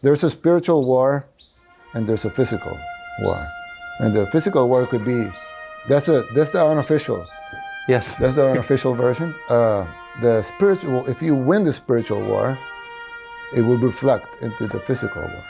There's a spiritual war and there's a physical war. And the physical war could be, that's the unofficial. Yes. That's the unofficial version. The spiritual, if you win the spiritual war, it will reflect into the physical war.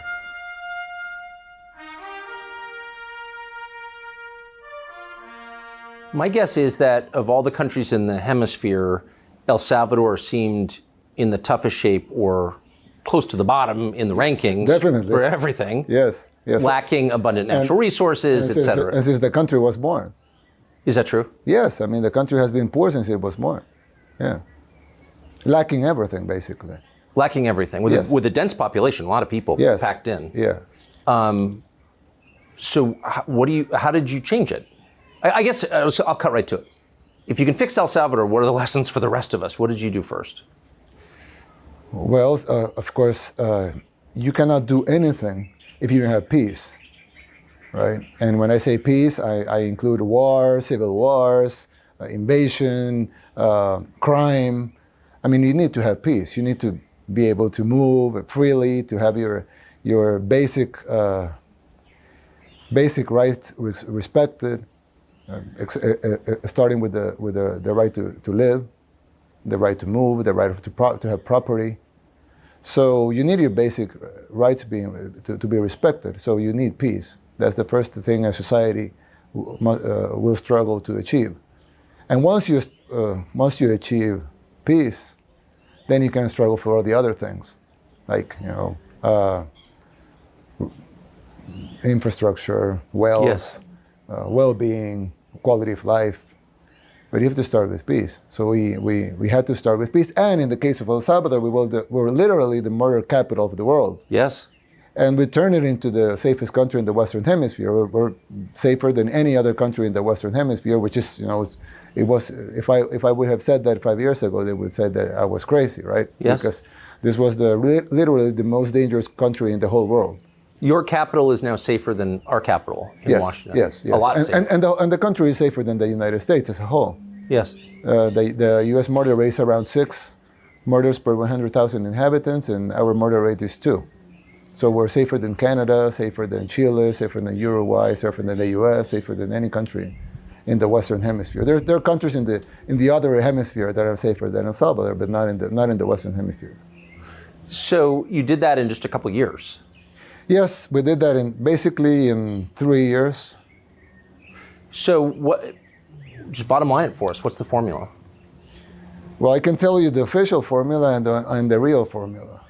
My guess is that of all the countries in the hemisphere, El Salvador seemed in the toughest shape or close to the bottom in the rankings. Definitely. For everything. Yes. Lacking abundant natural resources, etc. And since the country was born. Is that true? Yes, I mean the country has been poor since it was born. Yeah. Lacking everything, basically. Lacking everything. With a dense population, a lot of people packed in. Yeah. So how did you change it? I guess I'll cut right to it. If you can fix El Salvador, what are the lessons for the rest of us? What did you do first? Well, of course, you cannot do anything if you don't have peace, right? And when I say peace, I include wars, civil wars, invasion, crime. I mean, you need to have peace. You need to be able to move freely, to have your basic rights respected. Starting with the right to live, the right to move, the right to have property. So you need your basic rights to be respected. So you need peace. That's the first thing a society will struggle to achieve. And once you achieve peace, then you can struggle for all the other things, like infrastructure, wealth, well-being, quality of life, but you have to start with peace. So we had to start with peace. And in the case of El Salvador, we were literally the murder capital of the world. Yes. And we turned it into the safest country in the Western Hemisphere. We're safer than any other country in the Western Hemisphere, which is, it was. If I would have said that 5 years ago, they would say that I was crazy, right? Yes. Because this was literally the most dangerous country in the whole world. Your capital is now safer than our capital in Washington. Yes. A lot safer. And the country is safer than the United States as a whole. Yes. The U.S. murder rate is around 6 murders per 100,000 inhabitants, and our murder rate is 2. So we're safer than Canada, safer than Chile, safer than Uruguay, safer than the U.S., safer than any country in the Western Hemisphere. There are countries in the other hemisphere that are safer than El Salvador, but not in the Western Hemisphere. So you did that in just a couple of years. Yes, we did that basically in 3 years. So just bottom line it for us, what's the formula? Well, I can tell you the official formula and the real formula.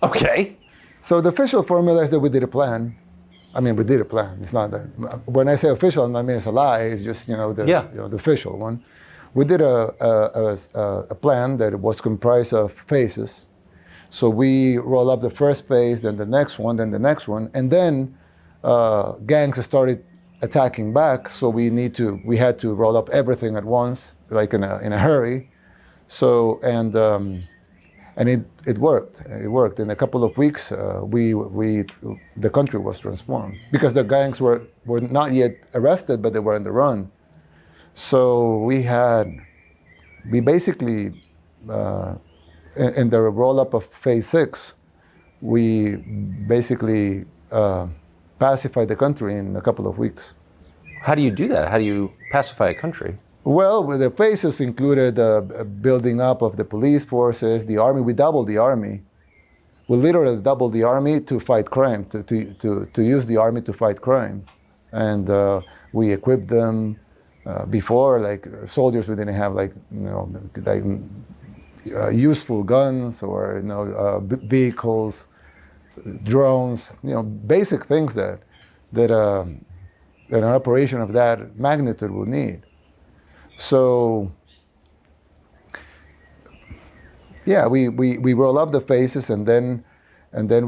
Okay. So the official formula is that we did a plan. I mean, we did a plan. It's not that, when I say official, I mean it's a lie. It's just, the official one. We did a plan that was comprised of phases. So we roll up the first phase, then the next one, then the next one, and then gangs started attacking back. So we had to roll up everything at once, like in a hurry. So and it worked. It worked. In a couple of weeks, the country was transformed because the gangs were not yet arrested, but they were on the run. So we basically. In the roll-up of Phase 6, we basically pacified the country in a couple of weeks. How do you do that? How do you pacify a country? Well, the phases included building up of the police forces, the army. We doubled the army. We literally doubled the army to fight crime, to use the army to fight crime. And we equipped them before, like soldiers, we didn't have useful guns or vehicles, drones, basic things that an operation of that magnitude will need. So yeah, we roll up the phases and then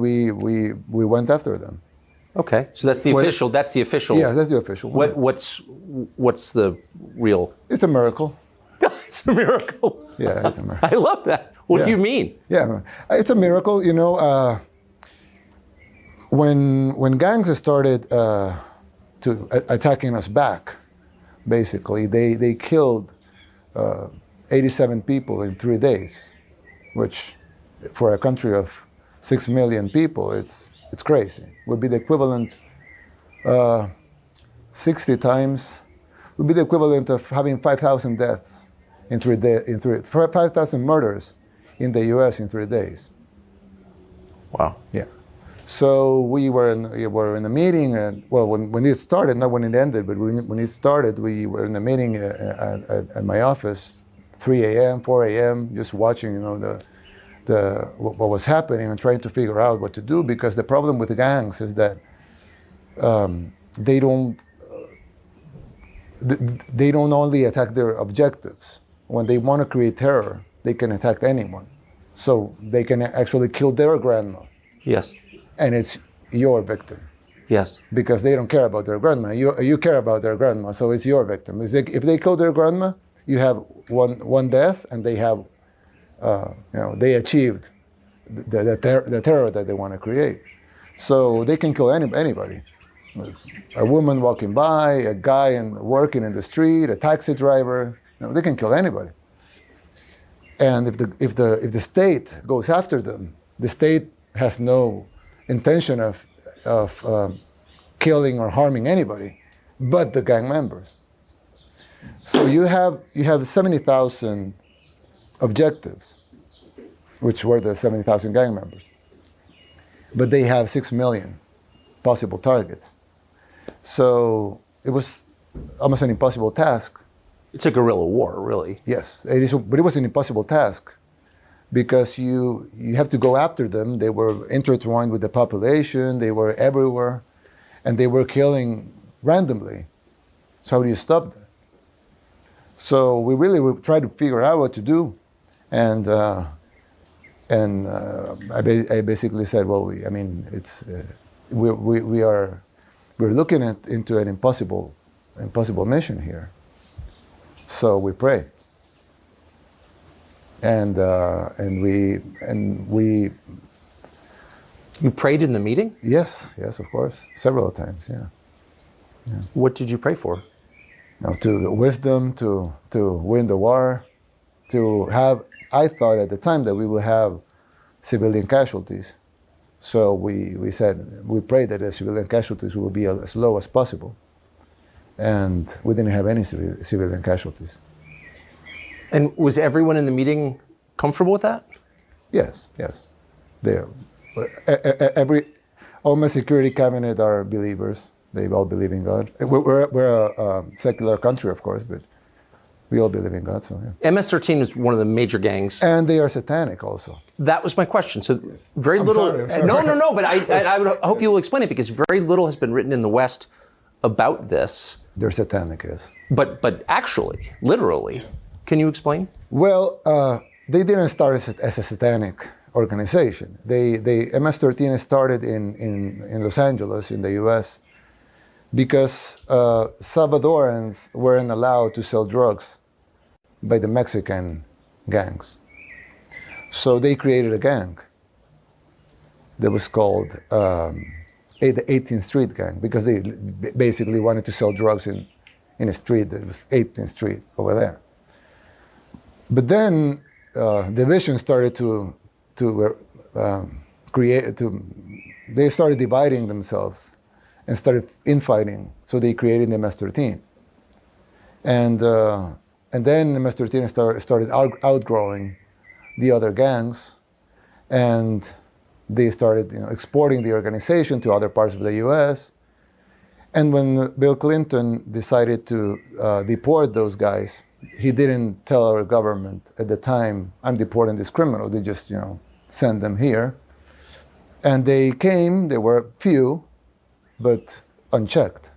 we went after them. Okay, so that's the official. That's the official. Yes, that's the official. What's the real? It's a miracle. It's a miracle. Yeah, it's a miracle. I love that. What do you mean? Yeah, it's a miracle. When gangs started attacking us back, basically they killed 87 people in 3 days, which for a country of 6 million people, it's crazy. Would be the equivalent, 60 times, would be the equivalent of having 5,000 deaths in 3 days, 5,000 murders in the U.S. in 3 days. Wow. Yeah. So we were in a meeting, and well, when it started, not when it ended, but when it started, we were in a meeting at my office, 3 a.m., 4 a.m., just watching, what was happening and trying to figure out what to do, because the problem with the gangs is that they don't only attack their objectives. When they want to create terror, they can attack anyone. So they can actually kill their grandma. Yes. And it's your victim. Yes. Because they don't care about their grandma. You care about their grandma, so it's your victim. If they kill their grandma, you have one death, and they have, they achieved the terror that they want to create. So they can kill anybody. A woman walking by, a guy working in the street, a taxi driver. They can kill anybody. And if the state goes after them, the state has no intention of killing or harming anybody, but the gang members. So you have 70,000 objectives, which were the 70,000 gang members, but they have 6 million possible targets. So it was almost an impossible task. It's a guerrilla war, really. Yes, it is, but it was an impossible task, because you have to go after them. They were intertwined with the population, they were everywhere, and they were killing randomly. So how do you stop them? So we really tried to figure out what to do, and I basically said, well, we're looking into an impossible mission here. So we pray. And we. You prayed in the meeting? Yes, of course, several times. Yeah. What did you pray for? To wisdom, to win the war, to have. I thought at the time that we would have civilian casualties, so we said we prayed that the civilian casualties would be as low as possible, and we didn't have any civilian casualties. And was everyone in the meeting comfortable with that? Yes. All my security cabinet are believers. They all believe in God. We're a secular country, of course, but we all believe in God. So yeah. MS-13 is one of the major gangs, and they are satanic also. That was my question. So yes. very little. I'm sorry. No. But I would hope you will explain it, because very little has been written in the West about this. They're satanic, yes. But actually, literally, can you explain? Well, they didn't start as a satanic organization. MS-13 started in Los Angeles, in the U.S., because Salvadorans weren't allowed to sell drugs by the Mexican gangs. So they created a gang that was called the 18th Street Gang, because they basically wanted to sell drugs in a street that was 18th Street over there. But then division started they started dividing themselves and started infighting. So they created the MS-13. And then MS-13 started outgrowing the other gangs, and they started exporting the organization to other parts of the U.S. And when Bill Clinton decided to deport those guys, he didn't tell our government at the time, I'm deporting this criminal. They just send them here. And they came, there were few, but unchecked.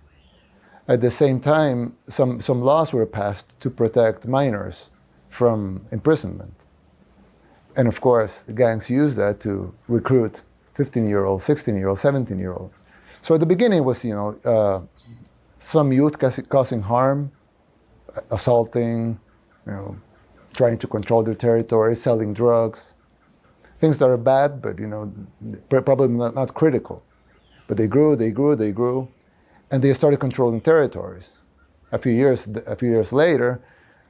At the same time, some laws were passed to protect minors from imprisonment. And of course, the gangs use that to recruit 15-year-olds, 16-year-olds, 17-year-olds. So at the beginning it was, some youth causing harm, assaulting, trying to control their territory, selling drugs, things that are bad, but probably not critical. But they grew, and they started controlling territories. A few years later,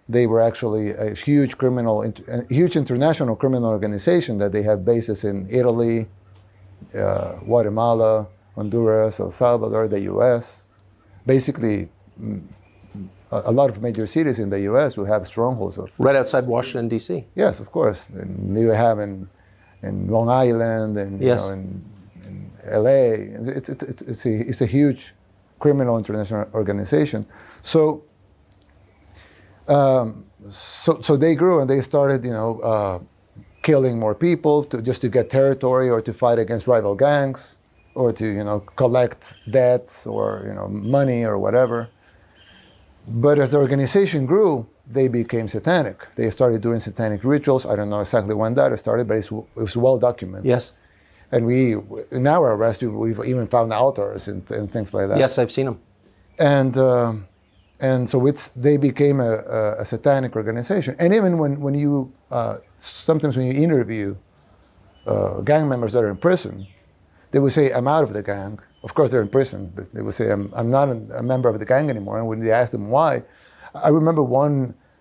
they were actually a huge international criminal organization that they have bases in Italy, Guatemala, Honduras, El Salvador, the U.S. Basically, a lot of major cities in the U.S. will have strongholds of. Right outside Washington, D.C. Yes, of course. And you have in Long Island and yes. in L.A. It's a huge criminal international organization. So they grew and they started, killing more people just to get territory or to fight against rival gangs or to, collect debts or, money or whatever. But as the organization grew, they became satanic. They started doing satanic rituals. I don't know exactly when that started, but it was well documented. Yes. And in our arrest, we've even found altars and things like that. Yes, I've seen them. And so they became a satanic organization. And even when you, sometimes when you interview gang members that are in prison, they would say, I'm out of the gang. Of course, they're in prison, but they would say, I'm not a member of the gang anymore. And when they asked them why, I remember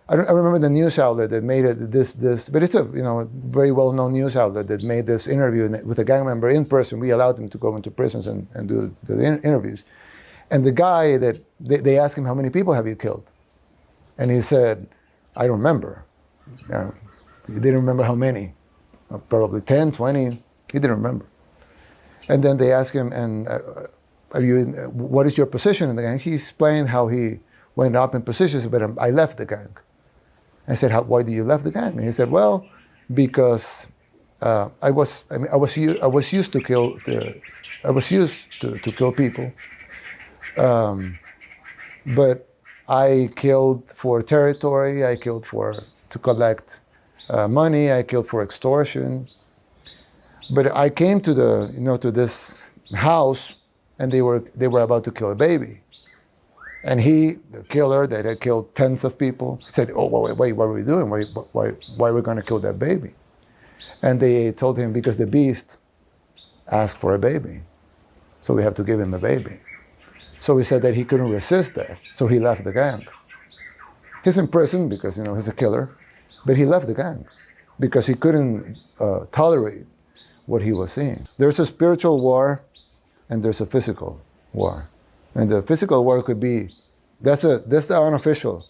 I remember the news outlet that made it this, but it's a very well-known news outlet that made this interview with a gang member in person. We allowed them to go into prisons and do the interviews. And the guy that they asked him, how many people have you killed? And he said, I don't remember. He didn't remember how many, probably 10, 20, he didn't remember. And then they asked him, and what is your position in the gang? He explained how he went up in positions, but I left the gang. I said, why did you left the gang? And he said, well, because I was used to kill people, but I killed for territory. I killed to collect money. I killed for extortion. But I came to to this house, and they were about to kill a baby. And the killer that had killed tens of people, said, "Oh, wait, what are we doing? Why are we going to kill that baby?" And they told him, because the beast asked for a baby, so we have to give him a baby. So he said that he couldn't resist that, so he left the gang. He's in prison because he's a killer, but he left the gang because he couldn't tolerate what he was seeing. There's a spiritual war, and there's a physical war. And the physical war could be, that's the unofficial.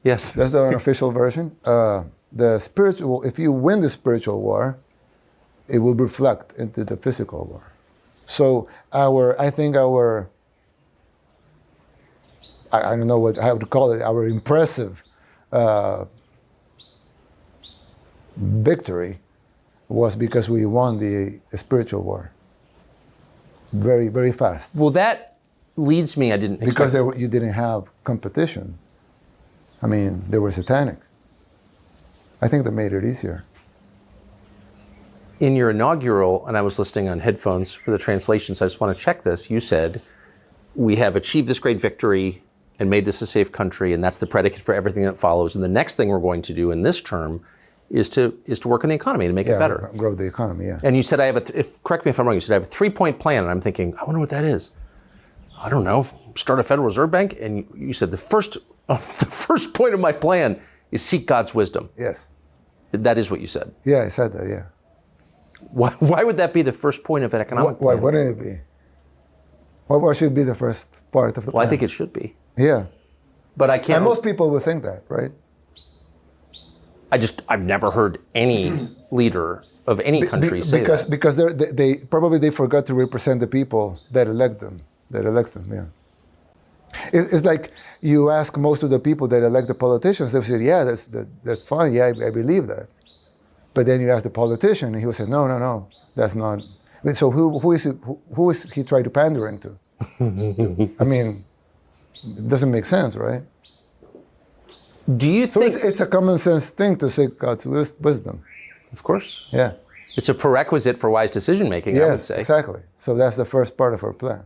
Yes. That's the unofficial version. The spiritual, if you win the spiritual war, it will reflect into the physical war. So I don't know how to call it, our impressive victory was because we won the spiritual war very, very fast. Well, that leads me, I didn't expect. Because you didn't have competition. I mean, they were satanic. I think that made it easier. In your inaugural, and I was listening on headphones for the translation, so I just want to check this, you said, we have achieved this great victory and made this a safe country, and that's the predicate for everything that follows. And the next thing we're going to do in this term is to work on the economy to make it better. Grow the economy, yeah. And you said, correct me if I'm wrong, you said I have a 3-point plan, and I'm thinking, I wonder what that is. I don't know, start a Federal Reserve Bank? And you said the first point of my plan is seek God's wisdom. Yes. That is what you said. Yeah, I said that, yeah. Why would that be the first point of an economic plan? Why wouldn't it be? Why should it be the first part of the plan? Well, I think it should be. Yeah. But I can't... And most people would think that, right? I've never heard any leader of any country say that. Because they probably forgot to represent the people that elect them. Yeah. It's like you ask most of the people that elect the politicians, they say, yeah, that's fine, yeah, I believe that. But then you ask the politician, and he will say, no, that's not. I mean, so who is he trying to pandering to? I mean, it doesn't make sense, right? Do you think... So it's a common sense thing to seek God's wisdom. Of course. Yeah. It's a prerequisite for wise decision making, I would say. Exactly. So that's the first part of our plan.